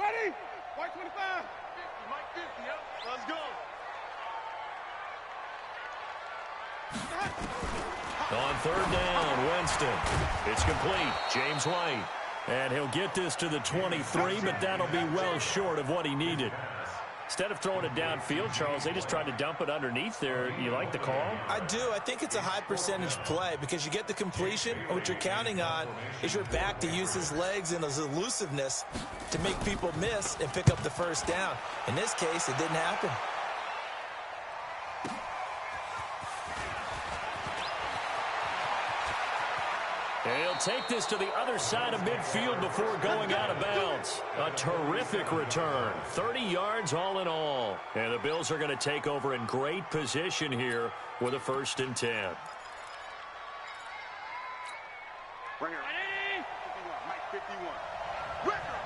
Ready? White 25. 50, Mike 50, yep. Let's go. On third down, Winston. It's complete. James White. And he'll get this to the 23, but that'll be well short of what he needed. Instead of throwing it downfield, Charles, they just tried to dump it underneath there. You like the call? I do. I think it's a high percentage play because you get the completion. And what you're counting on is your back to use his legs and his elusiveness to make people miss and pick up the first down. In this case, it didn't happen. And he'll take this to the other side of midfield before going out of bounds. A terrific return. 30 yards all in all. And the Bills are going to take over in great position here with a 1st and 10. Bring it. 51, Mike 51. Record.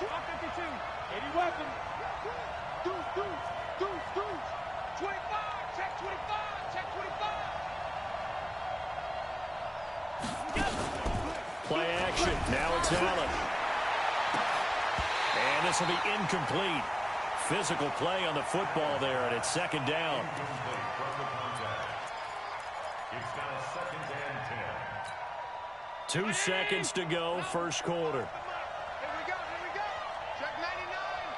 152. 80 weapon. Deuce. 25. Check 25. Check 25. Play action. Now it's Allen. And this will be incomplete. Physical play on the football there, and it's 2nd down. It's now 2nd and 10. 2 seconds to go, first quarter. Here we go. Check 99.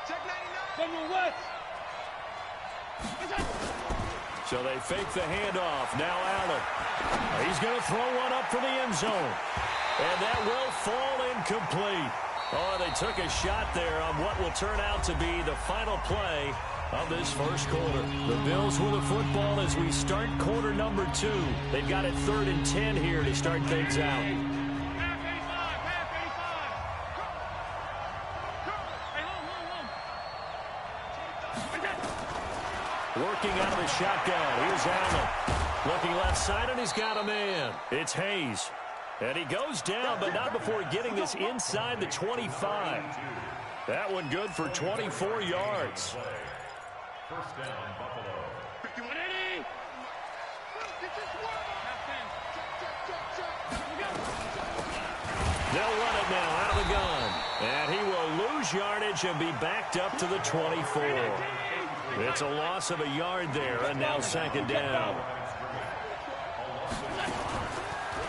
Check 99. Someone West. So they fake the handoff. Now Allen. He's going to throw one up for the end zone. And that will fall incomplete. Oh, they took a shot there on what will turn out to be the final play of this first quarter. The Bills with the football as we start quarter number 2. They've got it 3rd and 10 here to start things out. Working out of the shotgun. Here's Allen. Looking left side, and he's got a man. It's Hayes. And he goes down, but not before getting this inside the 25. That one good for 24 yards. First down, Buffalo. 51-80. They'll run it now out of the gun. And he will lose yardage and be backed up to the 24. It's a loss of a yard there, and now 2nd down.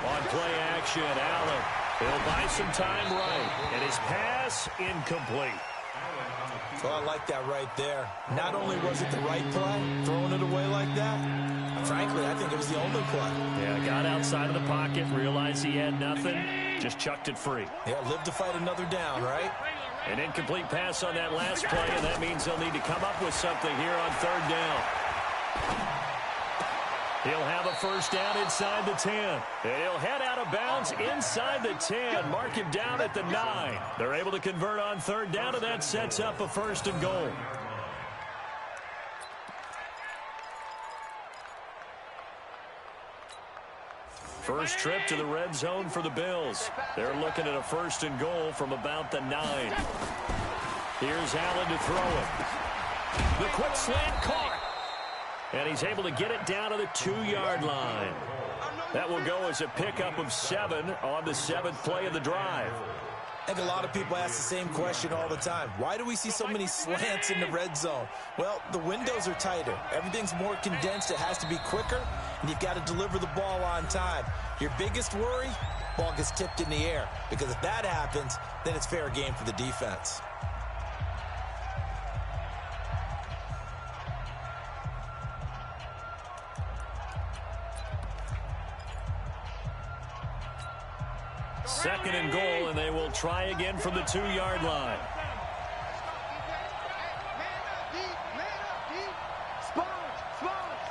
On play action, Allen. He'll buy some time right. And his pass incomplete. So I like that right there. Not only was it the right play, throwing it away like that, frankly, I think it was the only play. Yeah, got outside of the pocket, realized he had nothing, just chucked it free. Yeah, live to fight another down, right? An incomplete pass on that last play, and that means they'll need to come up with something here on 3rd down. He'll have a first down inside the 10. And he'll head out of bounds inside the 10. Mark him down at the 9. They're able to convert on 3rd down, and that sets up a 1st and goal. First trip to the red zone for the Bills. They're looking at a 1st and goal from about the 9. Here's Allen to throw it. The quick slant caught. And he's able to get it down to the 2-yard line. That will go as a pickup of 7 on the 7th play of the drive. I think a lot of people ask the same question all the time. Why do we see so many slants in the red zone? Well, the windows are tighter. Everything's more condensed. It has to be quicker, and you've got to deliver the ball on time. Your biggest worry, ball gets tipped in the air. Because if that happens, then it's fair game for the defense. Second and goal, and they will try again from the 2-yard line. Sponge,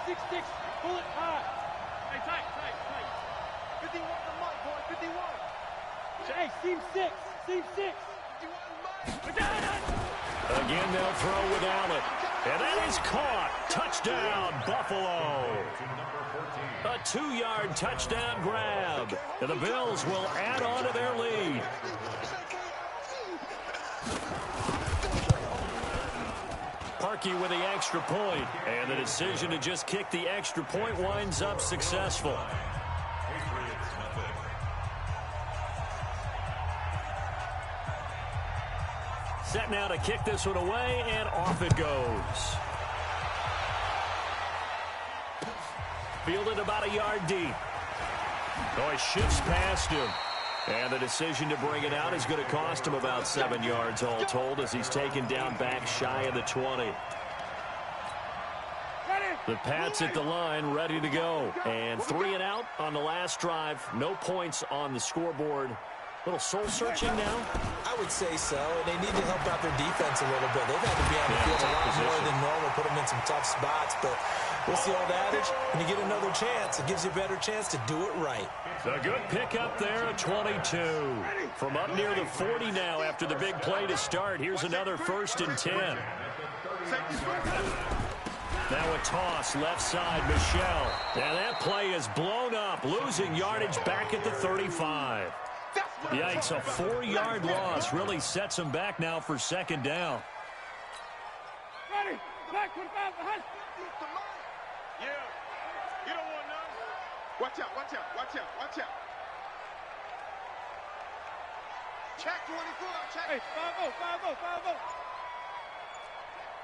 6-6, pull it high. Hey, tight. 51 to Mike, boy, 51. Hey, seam 6. 51 Mike. Again, they'll throw with Allen. And that is caught. Touchdown, Buffalo. A 2-yard touchdown grab. And the Bills will add on to their lead. Parkey with the extra point. And the decision to just kick the extra point winds up successful. Set now to kick this one away, and off it goes. Fielded about a yard deep. Oh, he shifts past him. And the decision to bring it out is going to cost him about 7 yards all told as he's taken down back shy of the 20. The Pats at the line, ready to go. And 3 and out on the last drive. No points on the scoreboard. Little soul-searching now? I would say so. And they need to help out their defense a little bit. They've had to be on the field a lot more than normal, put them in some tough spots. But we'll see old adage. When you get another chance, it gives you a better chance to do it right. A good pickup there at 22. From up near the 40 now after the big play to start. Here's another 1st and 10. Now a toss, left side, Michel. And that play is blown up, losing yardage back at the 35. Yikes, a 4-yard loss really sets him back now for 2nd down. Ready, back, 25, behind. Yeah, you don't want none. Watch out, watch out, watch out, watch out. Check 24, check. Hey, 5-0, 5-0, 5-0.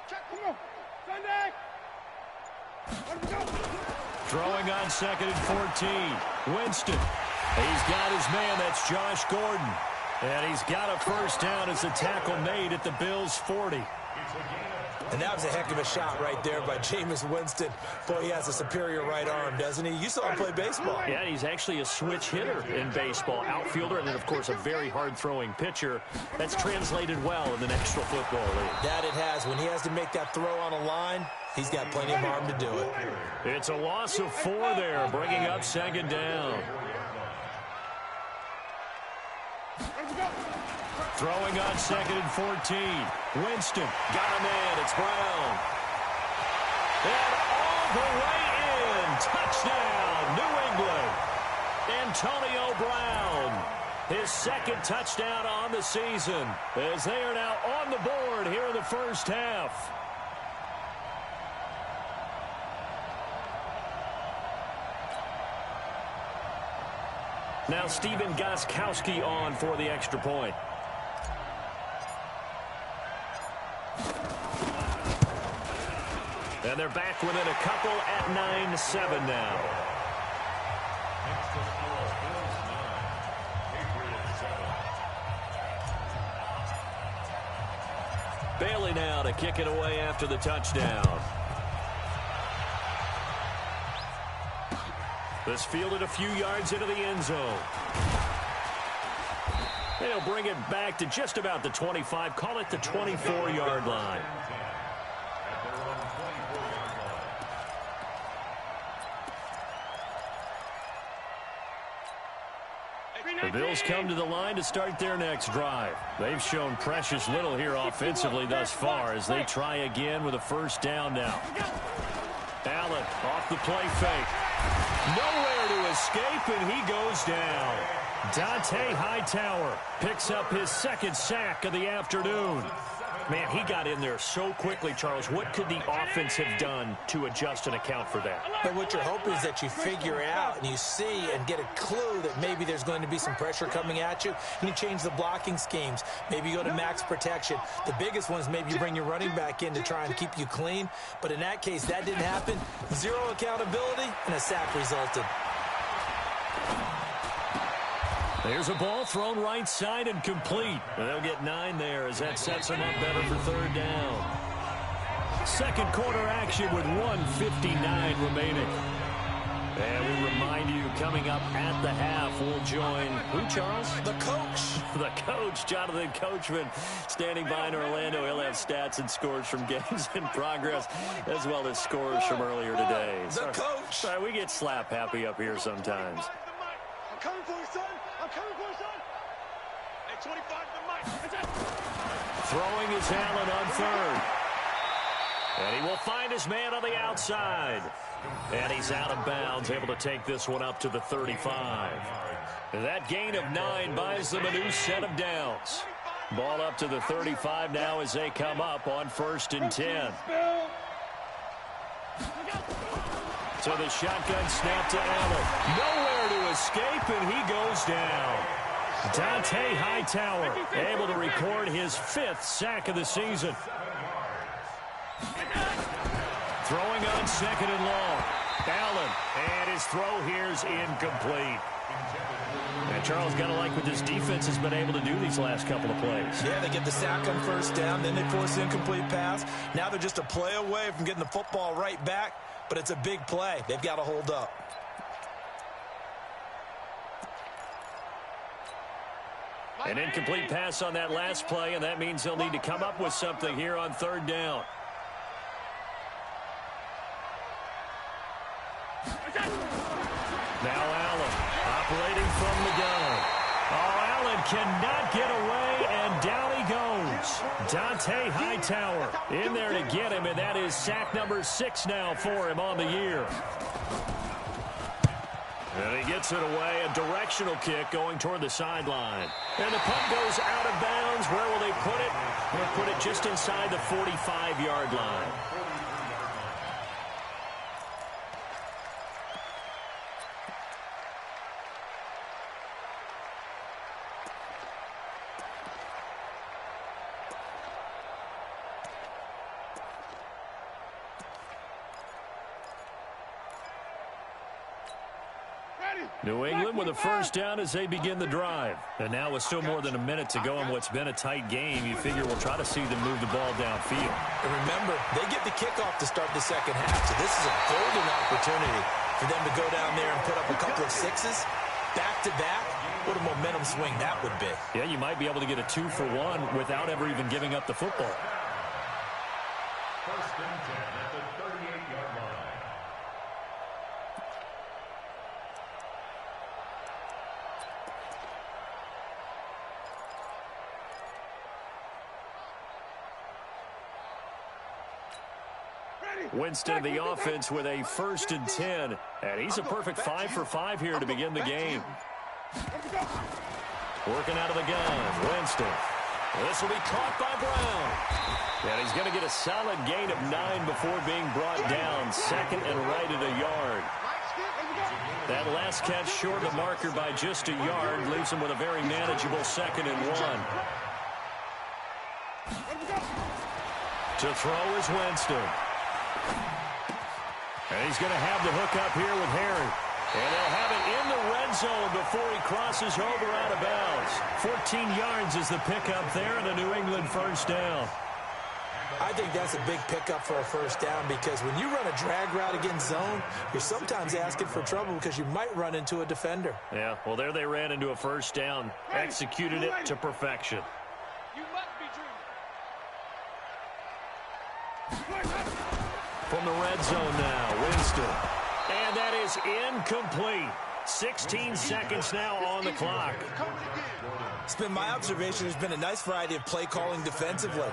Check, come on, Sunday. Throwing on 2nd and 14. Winston. He's got his man. That's Josh Gordon. And he's got a 1st down as the tackle made at the Bills' 40. And that was a heck of a shot right there by Jameis Winston. Boy, he has a superior right arm, doesn't he? You saw him play baseball. Yeah, he's actually a switch hitter in baseball. Outfielder and then, of course, a very hard-throwing pitcher. That's translated well in the National Football League. That it has. When he has to make that throw on a line, he's got plenty of arm to do it. It's a loss of 4 there, bringing up 2nd down. Throwing on 2nd and 14. Winston got a man. It's Brown. And all the way in. Touchdown, New England. Antonio Brown. His 2nd touchdown on the season as they are now on the board here in the 1st half. Now Steven Gostkowski on for the extra point. And they're back within a couple at 9-7 now. Bailey now to kick it away after the touchdown. This fielded a few yards into the end zone. They'll bring it back to just about the 25. Call it the 24-yard line. The Bills come to the line to start their next drive. They've shown precious little here offensively thus far as they try again with a 1st down now. Allen off the play fake. Nowhere to escape, and he goes down. Dante Hightower picks up his 2nd sack of the afternoon. Man, he got in there so quickly, Charles. What could the offense have done to adjust and account for that? But what you're hoping is that you figure out and you see and get a clue that maybe there's going to be some pressure coming at you, and you change the blocking schemes. Maybe you go to max protection. The biggest one is maybe you bring your running back in to try and keep you clean. But in that case, that didn't happen. 0 accountability, and a sack resulted. There's a ball thrown right side and complete. And they'll get 9 there as that sets them up better for 3rd down. 2nd quarter action with 1:59 remaining. And we remind you, coming up at the half, we'll join who, Charles? The coach. The coach, Jonathan Coachman, standing by in Orlando. He'll have stats and scores from games in progress, as well as scores from earlier today. The coach. Sorry, we get slap happy up here sometimes. I'm coming for you, son. I'm coming for you, son. Hey, 25 to Mike. Throwing is Allen on 3rd. And he will find his man on the outside. And he's out of bounds, able to take this one up to the 35. And that gain of 9 buys them a new set of downs. Ball up to the 35 now as they come up on 1st and 10. So the shotgun snap to Allen. Nowhere to escape, and he goes down. Dante Hightower able to record his 5th sack of the season. Throwing on 2nd and long. Allen, and his throw here's incomplete. And Charles, got to like what this defense has been able to do these last couple of plays. Yeah, they get the sack on 1st down, then they force the incomplete pass. Now they're just a play away from getting the football right back, but it's a big play. They've got to hold up. An incomplete pass on that last play, and that means they'll need to come up with something here on 3rd down. Now Allen operating from the gun. Oh, Allen cannot get away, and down he goes. Dante Hightower in there to get him, and that is sack number 6 now for him on the year. And he gets it away, a directional kick going toward the sideline. And the punt goes out of bounds. Where will they put it? They'll put it just inside the 45-yard line. New England with a 1st down as they begin the drive. And now with still more than a minute to go in what's been a tight game, you figure we'll try to see them move the ball downfield. And remember, they get the kickoff to start the 2nd half, so this is a golden opportunity for them to go down there and put up a couple of 6s back-to-back. What a momentum swing that would be. Yeah, you might be able to get a 2-for-1 without ever even giving up the football. 1st and 10 at the 38-yard line. Winston, the offense, with a 1st and 10. And he's a perfect 5 for 5 here to begin the game. Working out of the gun, Winston. This will be caught by Brown. And he's going to get a solid gain of 9 before being brought down. 2nd and right at a yard. That last catch short of the marker by just a yard leaves him with a very manageable 2nd and 1. To throw is Winston. And he's going to have the hook up here with Harry. And they'll have it in the red zone before he crosses over out of bounds. 14 yards is the pickup there, and a New England 1st down. I think that's a big pickup for a 1st down, because when you run a drag route against zone, you're sometimes asking for trouble because you might run into a defender. Yeah, well, there they ran into a 1st down. Executed it to perfection. You must be dreaming. From the red zone now, Winston. And that is incomplete. 16 seconds now on the clock. It's been my observation there's been a nice variety of play calling defensively.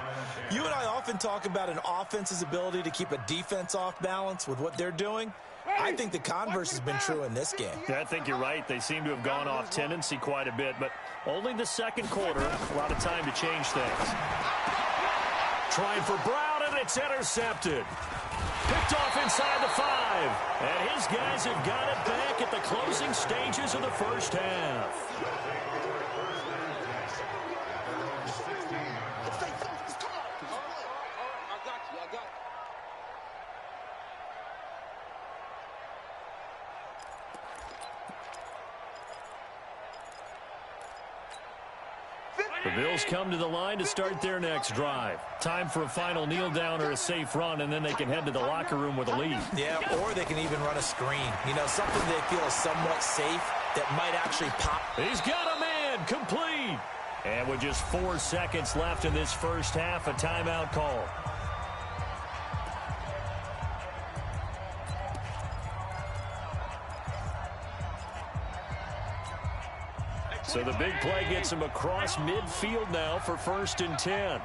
You and I often talk about an offense's ability to keep a defense off balance with what they're doing. I think the converse has been true in this game. Yeah, I think you're right. They seem to have gone off tendency quite a bit, but only the 2nd quarter. A lot of time to change things. Trying for Brown, and it's intercepted. Picked off inside the 5. And his guys have got it back at the closing stages of the 1st half. The Bills come to the line to start their next drive. Time for a final kneel down or a safe run, and then they can head to the locker room with a lead. Yeah, or they can even run a screen. You know, something they feel is somewhat safe that might actually pop. He's got a man, complete. And with just 4 seconds left in this 1st half, a timeout call. So the big play gets him across midfield now for 1st and 10.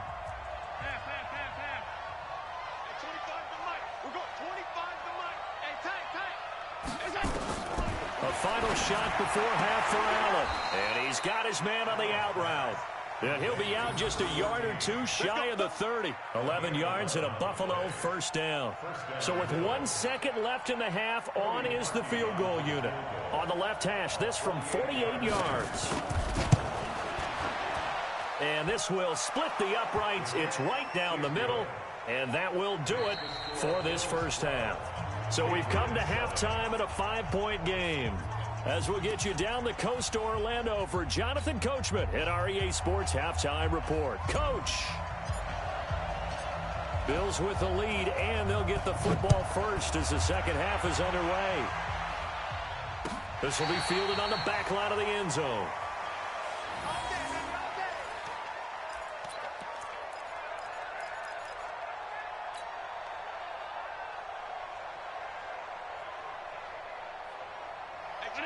A final shot before half for Allen. And he's got his man on the out route. And he'll be out just a yard or 2 shy of the 30. 11 yards and a Buffalo 1st down. So with 1 second left in the half, on is the field goal unit. On the left hash, this from 48 yards. And this will split the uprights. It's right down the middle. And that will do it for this first half. So we've come to halftime in a 5-point game. As we'll get you down the coast to Orlando for Jonathan Coachman at our EA Sports Halftime Report. Coach! Bills with the lead, and they'll get the football first as the second half is underway. This will be fielded on the back line of the end zone.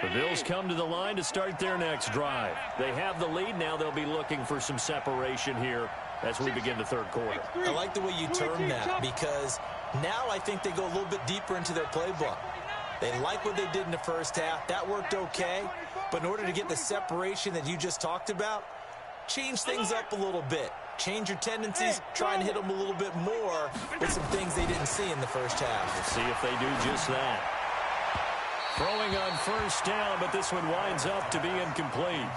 The Bills come to the line to start their next drive. They have the lead. Now they'll be looking for some separation here as we begin the third quarter. I like the way you term that, because now I think they go a little bit deeper into their playbook. They like what they did in the first half. That worked okay. But in order to get the separation that you just talked about, change things up a little bit. Change your tendencies, try and hit them a little bit more with some things they didn't see in the first half. Let's see if they do just that. Throwing on first down, but this one winds up to be incomplete.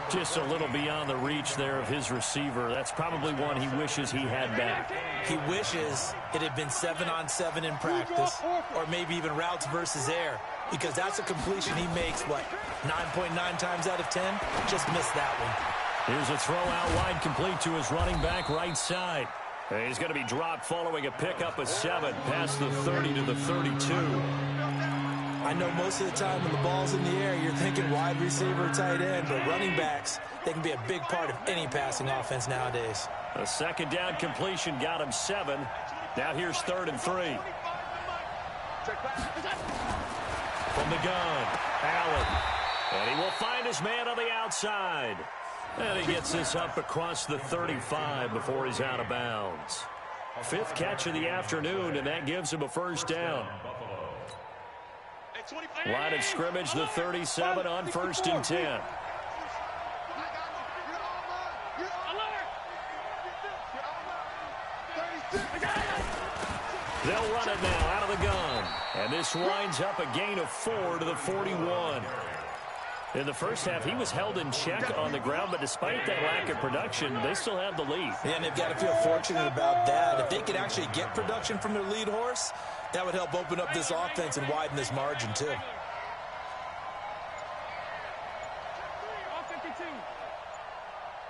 Just a little beyond the reach there of his receiver. That's probably one he wishes he had back. He wishes it had been 7-on-7 in practice, or maybe even routes versus air, because that's a completion he makes, 9.9 times out of 10? Just missed that one. Here's a throw out wide, complete to his running back right side. And he's going to be dropped following a pickup of 7 past the 30 to the 32. I know most of the time when the ball's in the air, you're thinking wide receiver, tight end, but running backs, they can be a big part of any passing offense nowadays. A second down completion got him 7. Now here's 3rd and 3. From the gun, Allen. And he will find his man on the outside. And he gets this up across the 35 before he's out of bounds. 5th catch of the afternoon, and that gives him a first down. Line of scrimmage, the 37 on 1st and 10. They'll run it now out of the gun. And this winds up a gain of 4 to the 41. In the first half, he was held in check on the ground, but despite that lack of production, they still have the lead. Yeah, and they've got to feel fortunate about that. If they could actually get production from their lead horse, that would help open up this offense and widen this margin, too.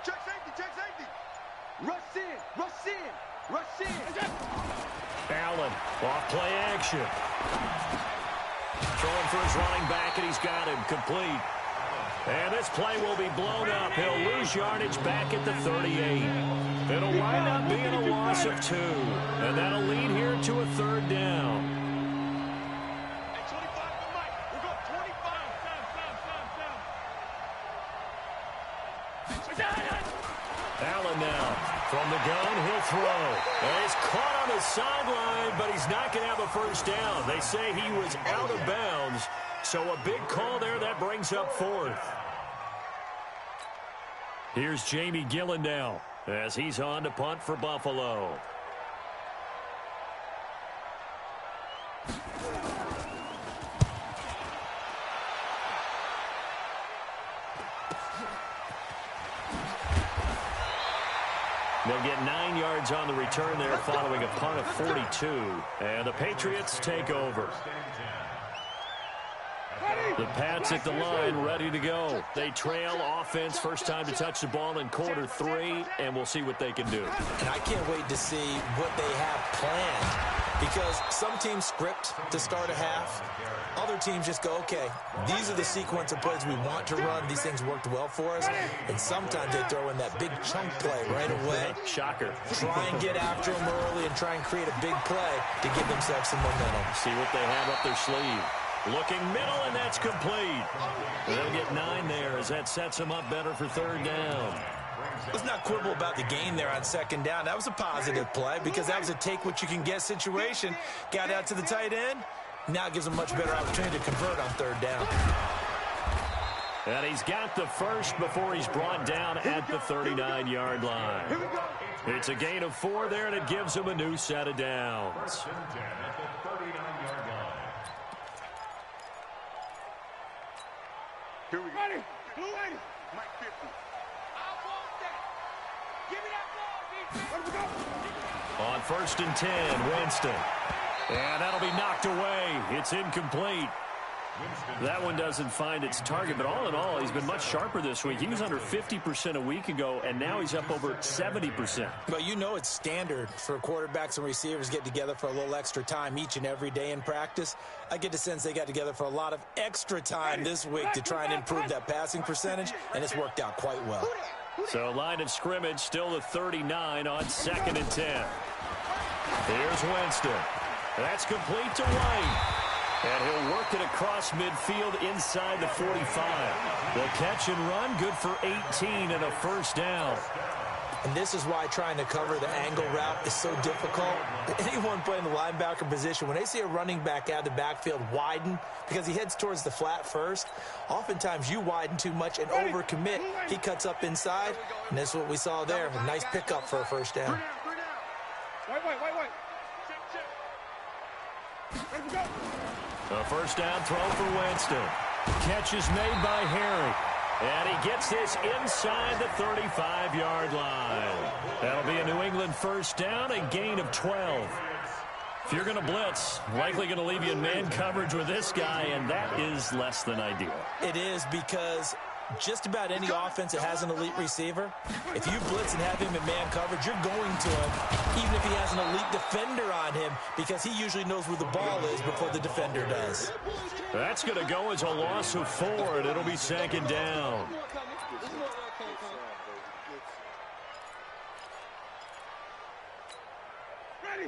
Check safety, check safety. Rush in, rush in, rush in. Allen, off play action. Throwing for his running back, and he's got him complete. And this play will be blown up. He'll lose yardage back at the 38. It'll wind up being a loss of 2. And that'll lead here to a 3rd down. Hey, 25 for Mike. We'll go 25. Allen now from the gun, he'll throw. And he's caught on the sideline, but he's not going to have a first down. They say he was out of bounds, so a big call there that brings up 4th. Here's Jamie Gillen now as he's on to punt for Buffalo. They'll get 9 yards on the return there following a punt of 42. And the Patriots take over. The Pats at the line, ready to go. They trail offense, first time to touch the ball in quarter 3, and we'll see what they can do. And I can't wait to see what they have planned, because some teams script to start a half. Other teams just go, okay, these are the sequence of plays we want to run. These things worked well for us. And sometimes they throw in that big chunk play right away. Shocker. Try and get after them early and try and create a big play to give themselves some momentum. See what they have up their sleeve. Looking middle, and that's complete. They'll get 9 there as that sets them up better for 3rd down. Let's not quibble about the gain there on 2nd down. That was a positive play because that was a take-what-you-can-get situation. Got out to the tight end. Now it gives them a much better opportunity to convert on 3rd down. And he's got the first before he's brought down at the 39-yard line. It's a gain of 4 there, and it gives him a new set of downs. Here we go. Mike 50. I want that. On 1st and 10, Winston. And that'll be knocked away. It's incomplete. That one doesn't find its target, but all in all, he's been much sharper this week. He was under 50% a week ago, and now he's up over 70%. Well, you know it's standard for quarterbacks and receivers get together for a little extra time each and every day in practice. I get the sense they got together for a lot of extra time this week to try and improve that passing percentage, and it's worked out quite well. So line of scrimmage still the 39 on 2nd and 10. Here's Winston. That's complete to White. And he'll work it across midfield inside the 45. The catch and run, good for 18 and a first down. And this is why trying to cover the angle route is so difficult. Anyone playing the linebacker position, when they see a running back out of the backfield widen, because he heads towards the flat first, oftentimes you widen too much and overcommit. He cuts up inside, and that's what we saw there. A nice pickup for a first down. Wait. A first down throw for Winston. Catch is made by Harry. And he gets this inside the 35-yard line. That'll be a New England first down, a gain of 12. If you're going to blitz, likely going to leave you in man coverage with this guy, and that is less than ideal. It is, because just about any offense that has an elite receiver, if you blitz and have him in man coverage, you're going to him, even if he has an elite defender on him, because he usually knows where the ball is before the defender does. That's going to go as a loss of 4, and it'll be 2nd down.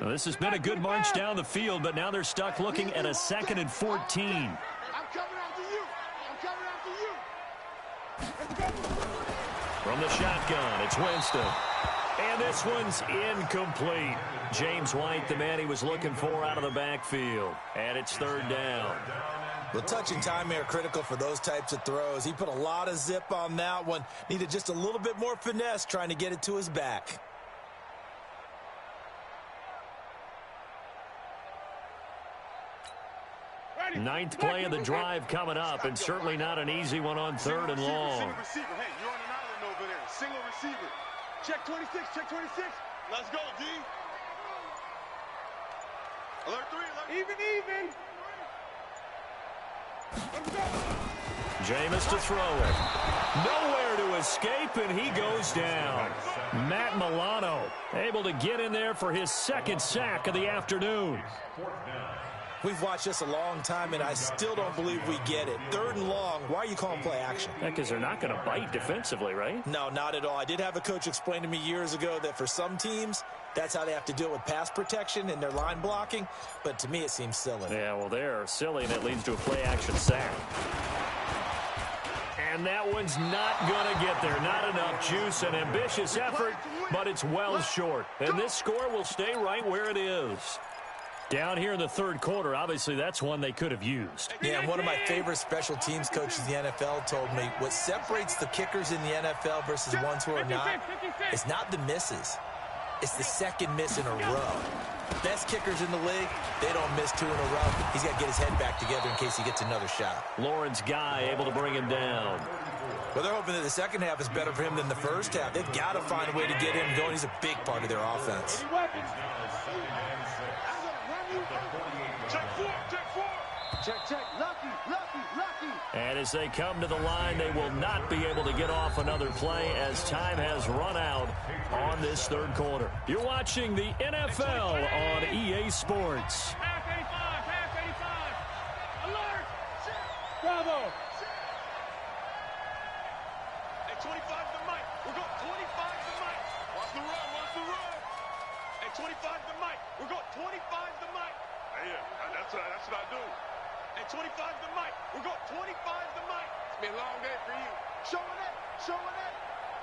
Now, this has been a good march down the field, but now they're stuck looking at a 2nd and 14. I'm coming after you. From the shotgun, it's Winston. And this one's incomplete. James White, the man he was looking for out of the backfield. And it's 3rd down. Well, touch and time are critical for those types of throws. He put a lot of zip on that one. Needed just a little bit more finesse trying to get it to his back. Ninth play of the drive coming up, and certainly not an easy one on 3rd and long. Single receiver. Hey, you're on an island over there. Single receiver. Check 26. Check 26. Let's go, D. Alert 3. Even. Let's go. Jameis to throw it. Nowhere to escape, and he goes down. Matt Milano able to get in there for his 2nd sack of the afternoon. We've watched this a long time, and I still don't believe we get it. 3rd and long, why are you calling play action? Because they're not going to bite defensively, right? No, not at all. I did have a coach explain to me years ago that for some teams, that's how they have to deal with pass protection and their line blocking, but to me it seems silly. Yeah, well, they're silly, and it leads to a play action sack. And that one's not going to get there. Not enough juice, an ambitious effort, but it's well short. And this score will stay right where it is. Down here in the 3rd quarter, obviously that's one they could have used. Yeah, and one of my favorite special teams coaches in the NFL told me what separates the kickers in the NFL versus ones who are not is not the misses. It's the 2nd miss in a row. Best kickers in the league, they don't miss 2 in a row. He's got to get his head back together in case he gets another shot. Lawrence Guy able to bring him down. Well, they're hoping that the second half is better for him than the first half. They've got to find a way to get him going. He's a big part of their offense. Check. Lucky. And as they come to the line, they will not be able to get off another play as time has run out on this 3rd quarter. You're watching the NFL on EA Sports. Half 85. Alert. Bravo. Hey, 25 to Mike. We're going 25 to Mike. Watch the run. Hey, 25 to Mike. We're going 25 to Mike. Hey, yeah, that's what I do. Hey, 25 to Mike. We're going 25 to Mike. It's been a long day for you. Showing it.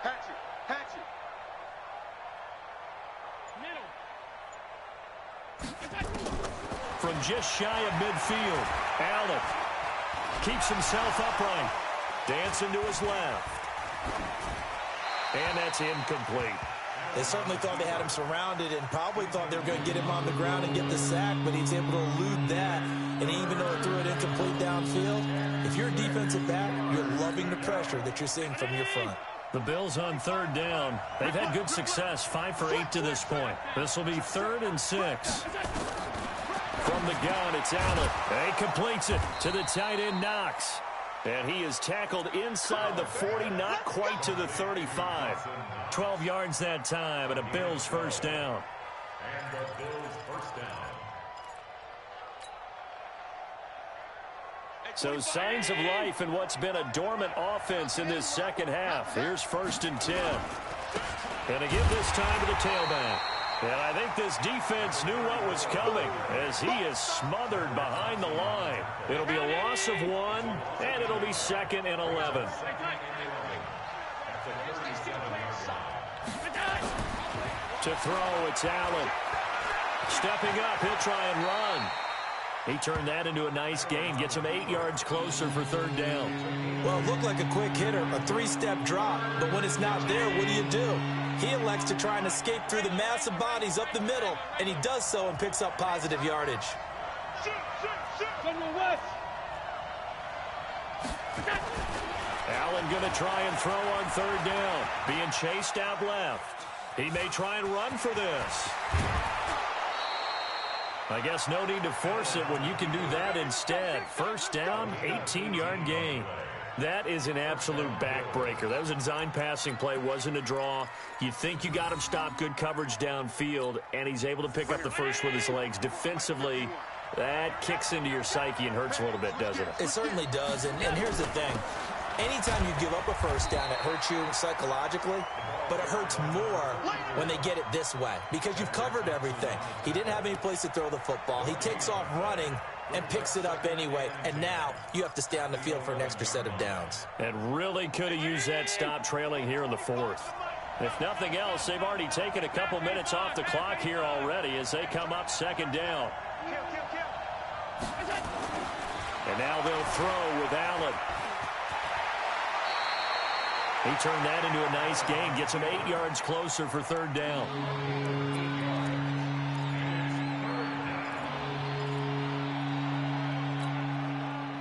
Hatchet. Middle. From just shy of midfield, Allen keeps himself upright. Dancing to his left. And that's incomplete. They certainly thought they had him surrounded and probably thought they were going to get him on the ground and get the sack, but he's able to elude that. And even though it threw it incomplete downfield, if you're a defensive back, you're loving the pressure that you're seeing from your front. The Bills on third down. They've had good success, 5 for 8 to this point. This will be 3rd and 6. From the gun, it's Allen. And he completes it to the tight end, Knox. And he is tackled inside the 40, not quite to the 35. 12 yards that time, and a Bills first down. And the Bills first down. So signs of life in what's been a dormant offense in this second half. Here's 1st and 10. And again this time to the tailback. And I think this defense knew what was coming as he is smothered behind the line. It'll be a loss of 1, and it'll be 2nd and 11. To throw, it's Allen. Stepping up, he'll try and run. He turned that into a nice gain, gets him 8 yards closer for 3rd down. Well, it looked like a quick hitter, a 3-step drop, but when it's not there, what do? He elects to try and escape through the massive bodies up the middle, and he does so and picks up positive yardage. Allen going to try and throw on 3rd down, being chased out left. He may try and run for this. I guess no need to force it when you can do that instead. 1st down, 18-yard gain. That is an absolute backbreaker. That was a design passing play, wasn't a draw. You think you got him stopped, good coverage downfield, and he's able to pick up the first with his legs. Defensively, that kicks into your psyche and hurts a little bit, doesn't it? It certainly does, and here's the thing. Anytime you give up a 1st down, it hurts you psychologically, but it hurts more when they get it this way because you've covered everything. He didn't have any place to throw the football. He takes off running and picks it up anyway, and now you have to stay on the field for an extra set of downs. And really could have used that stop trailing here in the 4th. If nothing else, they've already taken a couple minutes off the clock here already as they come up 2nd down. And now they'll throw with Allen. He turned that into a nice gain, gets him 8 yards closer for 3rd down.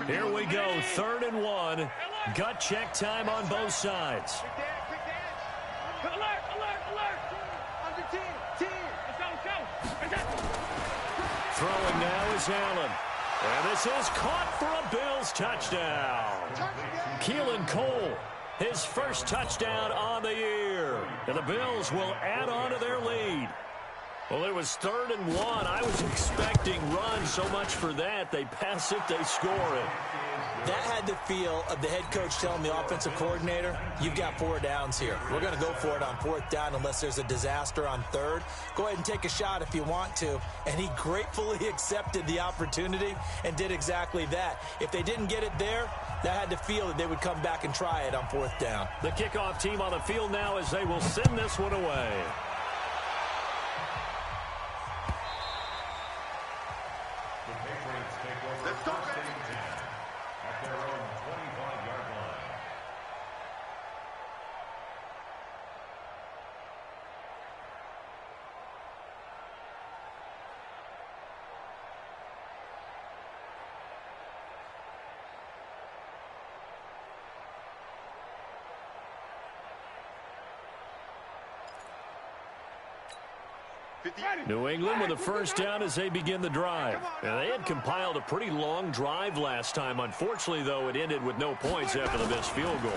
Here we go, 3rd and 1. Gut check time on both sides. Alert, alert, alert. Under 10, 10. Let's go. Throwing now is Allen. And this is caught for a Bills touchdown. Keelan Cole, his first touchdown on the year. And the Bills will add on to their lead. Well, it was 3rd and 1. I was expecting run, so much for that. They pass it, they score it. That had the feel of the head coach telling the offensive coordinator, you've got 4 downs here. We're going to go for it on 4th down unless there's a disaster on 3rd. Go ahead and take a shot if you want to. And he gratefully accepted the opportunity and did exactly that. If they didn't get it there, that had to feel that they would come back and try it on 4th down. The kickoff team on the field now as they will send this one away. Let's go, man. At their own 25-yard line. New England with a first down as they begin the drive. And they had compiled a pretty long drive last time. Unfortunately, though, it ended with no points after the missed field goal.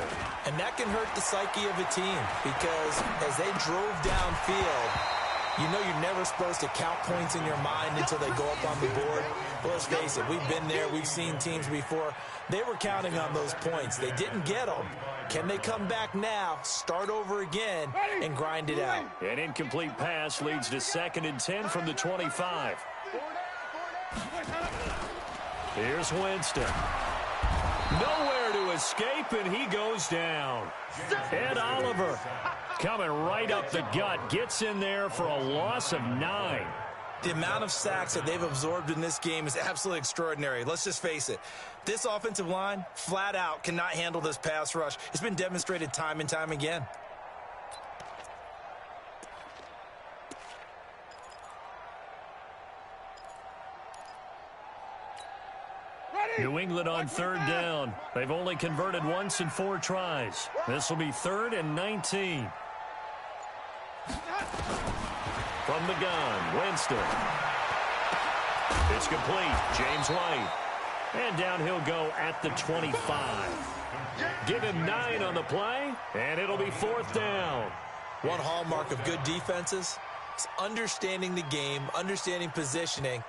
And that can hurt the psyche of a team because as they drove downfield, you know you're never supposed to count points in your mind until they go up on the board. Well, let's face it, we've been there. We've seen teams before. They were counting on those points. They didn't get them. Can they come back now, start over again, and grind it out? An incomplete pass leads to 2nd and 10 from the 25. Here's Winston. Nowhere to escape, and he goes down. Ed Oliver coming right up the gut, gets in there for a loss of 9. The amount of sacks that they've absorbed in this game is absolutely extraordinary. Let's just face it. This offensive line, flat out, cannot handle this pass rush. It's been demonstrated time and time again. Ready? New England on third down. They've only converted once in 4 tries. This will be 3rd and 19. From the gun, Winston. It's complete. James White. And down he'll go at the 25. Give him 9 on the play, and it'll be 4th down. One hallmark of good defenses is understanding the game, understanding positioning,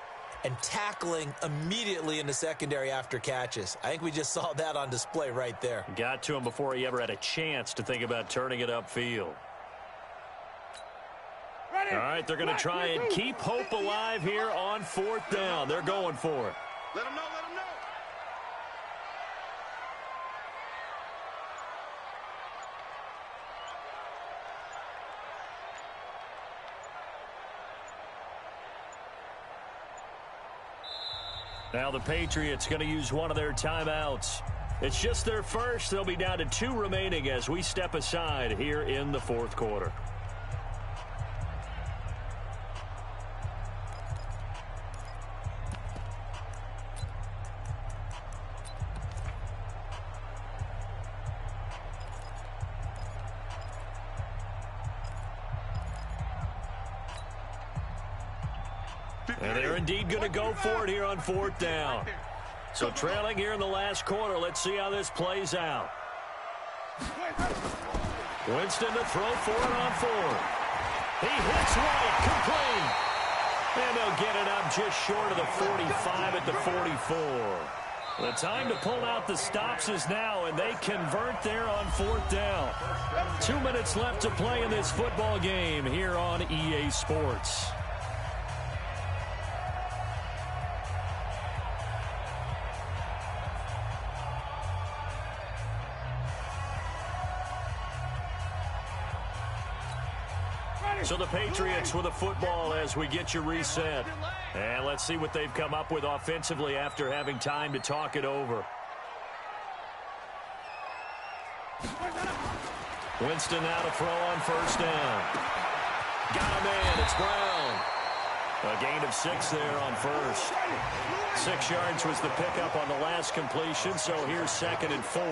and tackling immediately in the secondary after catches. I think we just saw that on display right there. Got to him before he ever had a chance to think about turning it upfield. All right, they're going to try and keep hope alive here on 4th down. They're going for it. Let him know, let him know. Now the Patriots going to use one of their timeouts. It's just their first. They'll be down to 2 remaining as we step aside here in the 4th quarter. And they're indeed going to go for it here on 4th down. So trailing here in the last quarter. Let's see how this plays out. Winston to throw for it on 4th. He hits White, complete. And they'll get it up just short of the 45 at the 44. The time to pull out the stops is now, and they convert there on 4th down. 2 minutes left to play in this football game here on EA Sports. So the Patriots with a football as we get you reset. And let's see what they've come up with offensively after having time to talk it over. Winston now to throw on 1st down. Got a man, it's Brown. A gain of 6 there on 1st. 6 yards was the pickup on the last completion, so here's 2nd and 4.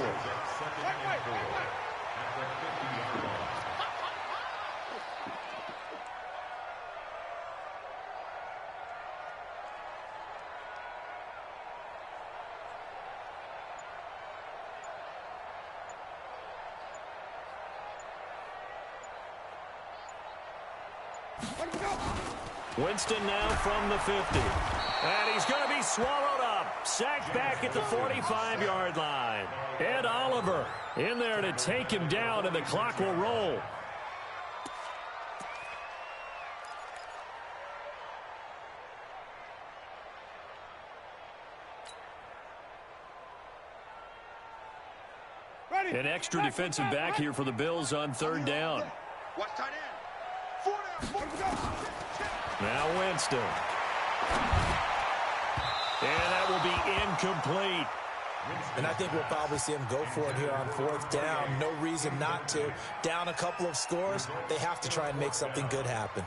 Winston now from the 50. And he's going to be swallowed up. Sacked back at the 45-yard line. Ed Oliver in there to take him down, and the clock will roll. An extra defensive back here for the Bills on 3rd down. Watch tight end. 4 down. Now Winston. And that will be incomplete. And I think we'll probably see him go for it here on 4th down. No reason not to. Down a couple of scores, they have to try and make something good happen.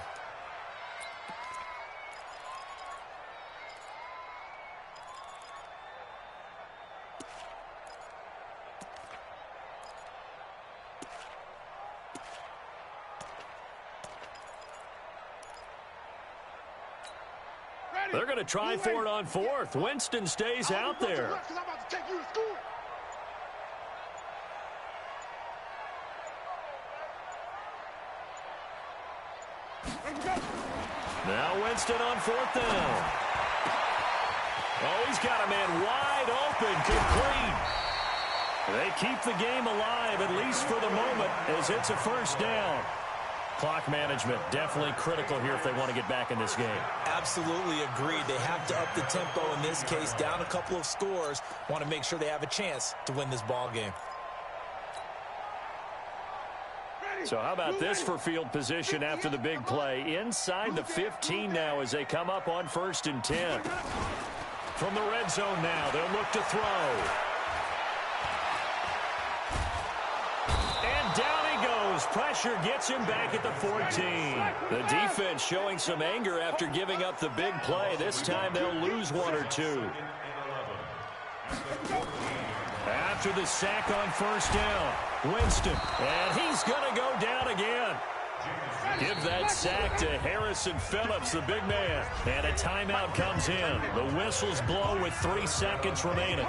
They're going to try for it on 4th. Winston stays out there. Now Winston on 4th down. Oh, he's got a man wide open, complete. They keep the game alive, at least for the moment, as it's a 1st down. Clock management definitely critical here if they want to get back in this game. Absolutely agreed. They have to up the tempo in this case, down a couple of scores. Want to make sure they have a chance to win this ball game. So how about this for field position after the big play? Inside the 15 now as they come up on 1st and 10. From the red zone now, they'll look to throw. And down he goes. Pressure gets him back at the 14. The defense showing some anger after giving up the big play. This time they'll lose 1 or 2. After the sack on first down, Winston, and he's going to go down again. Give that sack to Harrison Phillips, the big man. And a timeout comes in. The whistles blow with 3 seconds remaining.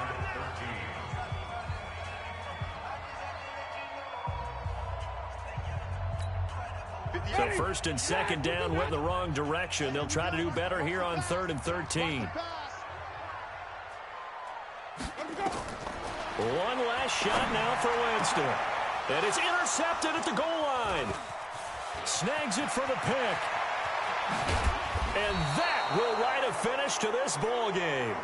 So first and second down went the wrong direction. They'll try to do better here on 3rd and 13. One last shot now for Winston. And it's intercepted at the goal line. Snags it for the pick. And that will write a finish to this ball game.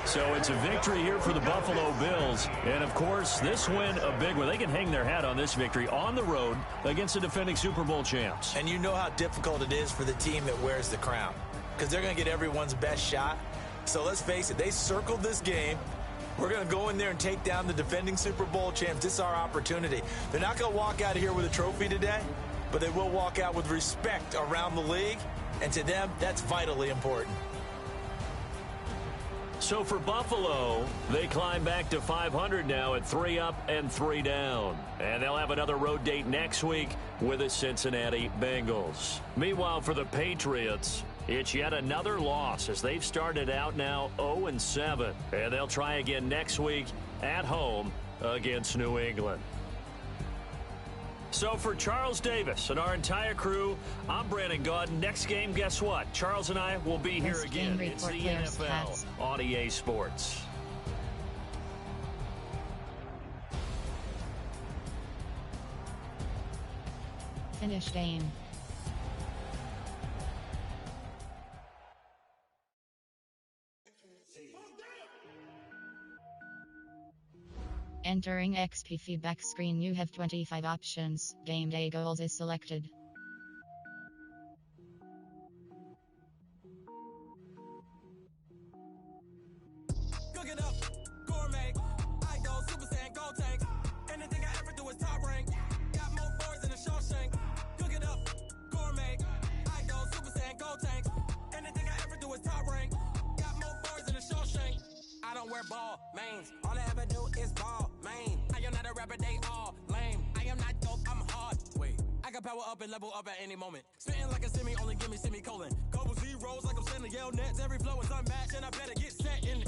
So it's a victory here for the Buffalo Bills. And, of course, this win a big one. They can hang their hat on this victory on the road against the defending Super Bowl champs. And you know how difficult it is for the team that wears the crown, because they're going to get everyone's best shot. So let's face it, they circled this game. We're going to go in there and take down the defending Super Bowl champs. This is our opportunity. They're not going to walk out of here with a trophy today, but they will walk out with respect around the league. And to them, that's vitally important. So for Buffalo, they climb back to 500 now at 3 up and 3 down. And they'll have another road date next week with the Cincinnati Bengals. Meanwhile, for the Patriots, it's yet another loss as they've started out now 0-7. And they'll try again next week at home against New England. So for Charles Davis and our entire crew, I'm Brandon Gaudin. Next game, guess what? Charles and I will be here again. It's the NFL on EA Sports. Finish game. Entering XP feedback screen, you have 25 options. Game day goals is selected. Cook it up, gourmet. I go Super Saiyan, gold tank. Anything I ever do is top rank. Got more boys in the Shawshank. Cook it up, gourmet. I go Super Saiyan, gold tank. Anything I ever do is top rank. Got more boys in the Shawshank. I don't wear ball mains. All I ever do is ball main. I am not a rapper, they all lame. I am not dope, I'm hard. Wait, I can power up and level up at any moment. Spitting like a semi, only give me semicolon. Couple zeros like I'm sending yell nets. Every flow is unmatched and I better get set in.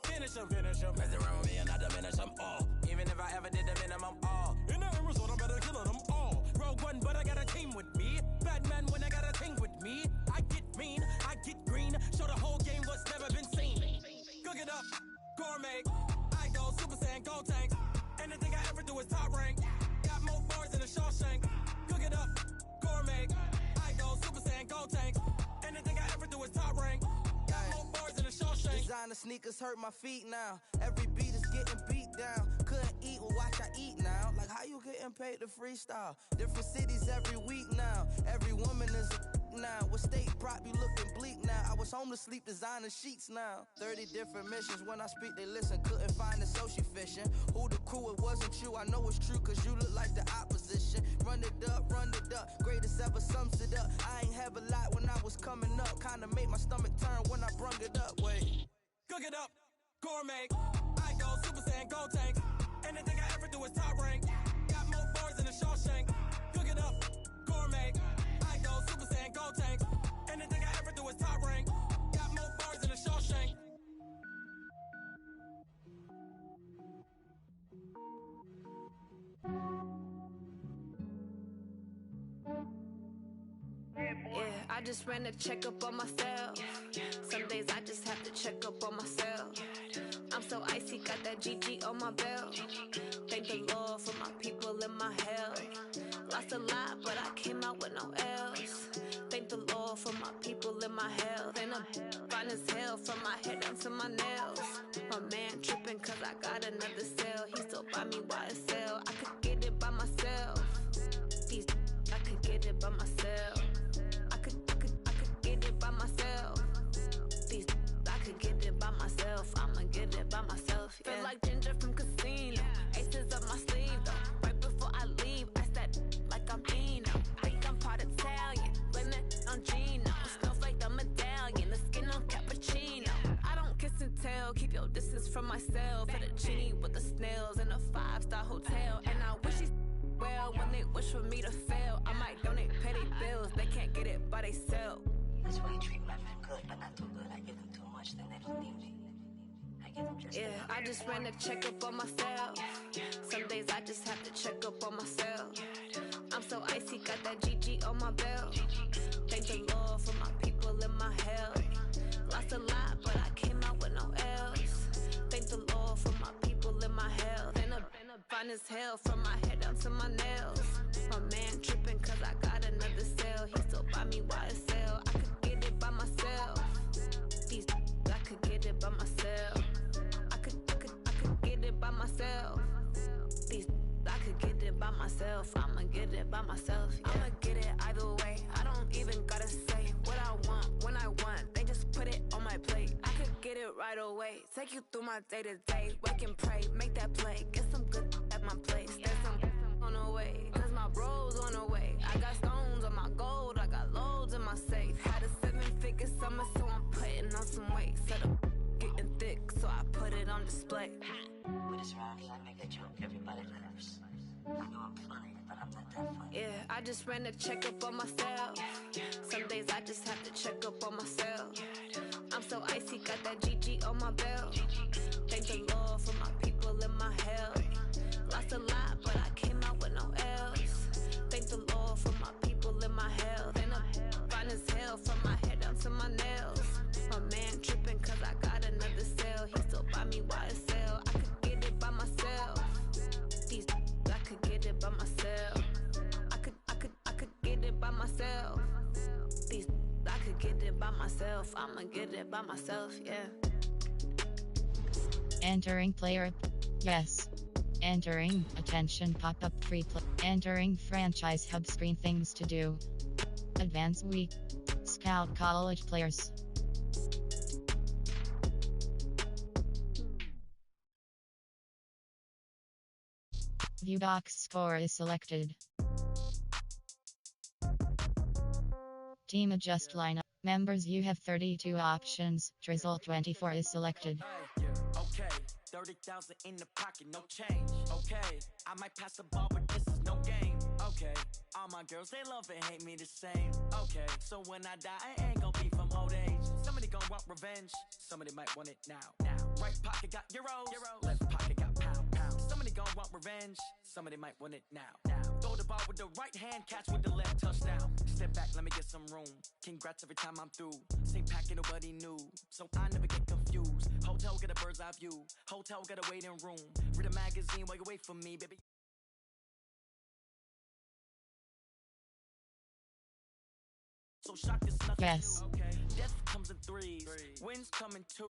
Finish them. Mess around with me and I diminish them all. Even if I ever did the minimum all. In the end result, I'm better killing them all. Rogue One, but I got a team with me. Batman when I got a team with me. I get mean, I get green. Show the whole game what's never been seen. Cook it up, gourmet. I go Super Saiyan, gold tank. Anything I ever do is top rank. Got more bars in the Shawshank. Cook it up, gourmet. I go Super Saiyan, gold tank. Anything I ever do is top rank. Got more bars in the Shawshank. Designer sneakers hurt my feet now. Every beat is getting beat down. Couldn't eat, well watch I eat now. Like how you getting paid to freestyle? Different cities every week now. Every woman is a now. With state prop, you looking bleak now. I was home to sleep, designer sheets now. 30 different missions. When I speak, they listen. Couldn't find it, so she fishing. Who the crew? It wasn't you. I know it's true, cause you look like the opposition. Run it up. Greatest ever sums it up. I ain't have a lot when I was coming up. Kinda made my stomach turn when I brung it up. Wait. Cook it up, gourmet. I go Super Saiyan, gold tank. Anything I ever do is top rank. Got more bars in the Shawshank. Cook it up, gourmet. I go Super Saiyan, gold tank. Anything I ever do is top rank. Got more bars in the Shawshank. Yeah, I just ran a checkup on myself. Some days I just have to check up on myself. I'm so icy, got that GG on my belt. Thank the Lord for my people and my health. Lost a lot, but I came out with no else. Thank the Lord for my people and my health. And I'm fine as hell from my head down to my nails. My man tripping cause I got another cell. He still buy me YSL. I could get it by myself. I could get it by myself. I could get it by myself. I could get it by myself. I'ma get it by myself. Yeah. Feel like Ginger from Casino. Aces up my sleeve though. Right before I leave, I said like I'm Dino. Think I'm part Italian. Blame it on Gino. Snowflake the medallion. The skin on cappuccino. I don't kiss and tell. Keep your distance from myself. Fettuccine with the snails in a 5-star hotel. And I wish she well when they wish for me to fail. I might donate, pay their bills. They can't get it by themselves. That's why you treat women good, but not too good. I give them too much, then they don't need me. I give them just enough. I just ran a checkup on myself. Some days I just have to check up on myself. I'm so icy, got that GG on my belt. Thank the Lord for my people in my health. Lost a lot, but I came out with no L's. Thank the Lord for my people in my health. And fine as hell from my head down to my nails. My man tripping cause I got another cell. He still buy me YSL. I could get it by myself. These I could get it by myself. I could get it by myself. These I could get it by myself. I'ma get it by myself. Yeah. I'ma get it either way. I don't even gotta say what I want when I want. They just put it on my plate. I could get it right away. Take you through my day to day. Wake and pray, make that play. Get some good at my place. There's some on the way, cause my bros on the way. I got stones on my gold. I got loads in my safe. Had a 7-figure summer, so I'm putting on some weight. Set up getting thick, so I put it on display. With this round, I make a joke. Everybody laughs. I know I'm funny, but I'm not that funny. Yeah, I just ran a checkup on myself. Some days I just have to check up on myself. I'm so icy, got that GG on my belt. Thank the Lord for my people in my health. Lost a lot, but I came out with no L's. Thank the Lord for my people in my health. And I'm fine as hell from my head down to my nails. My man tripping cause I got another cell. He still buy me YSL. I could get it by myself. These I could get it by myself. I could get it by myself. These I could get it by myself. I'ma get it by myself, yeah. Entering player. Yes. Entering. Attention pop-up free play. Entering franchise hub screen things to do. Advance week. Scout college players. View box score is selected. Team adjust lineup. Members, you have 32 options. Result 24 is selected. Okay, 30,000 in the pocket, no change. Okay, I might pass the ball, but this is no game. Okay, all my girls, they love and hate me the same. Okay, so when I die, I ain't gonna be from old age. Somebody gonna want revenge, somebody might want it now. Right pocket got euros, left pocket got pound. Somebody gonna want revenge, somebody might want it now. Throw the ball with the right hand, catch with the left, touchdown. Step back, let me get some room. Congrats every time I'm through. Same packet, nobody knew, so I never get confused. Hotel get a bird's eye view, hotel get a waiting room. Read a magazine while you wait for me, baby. So shock is nothing. Yes. Okay. Death comes in threes. Wins come in two.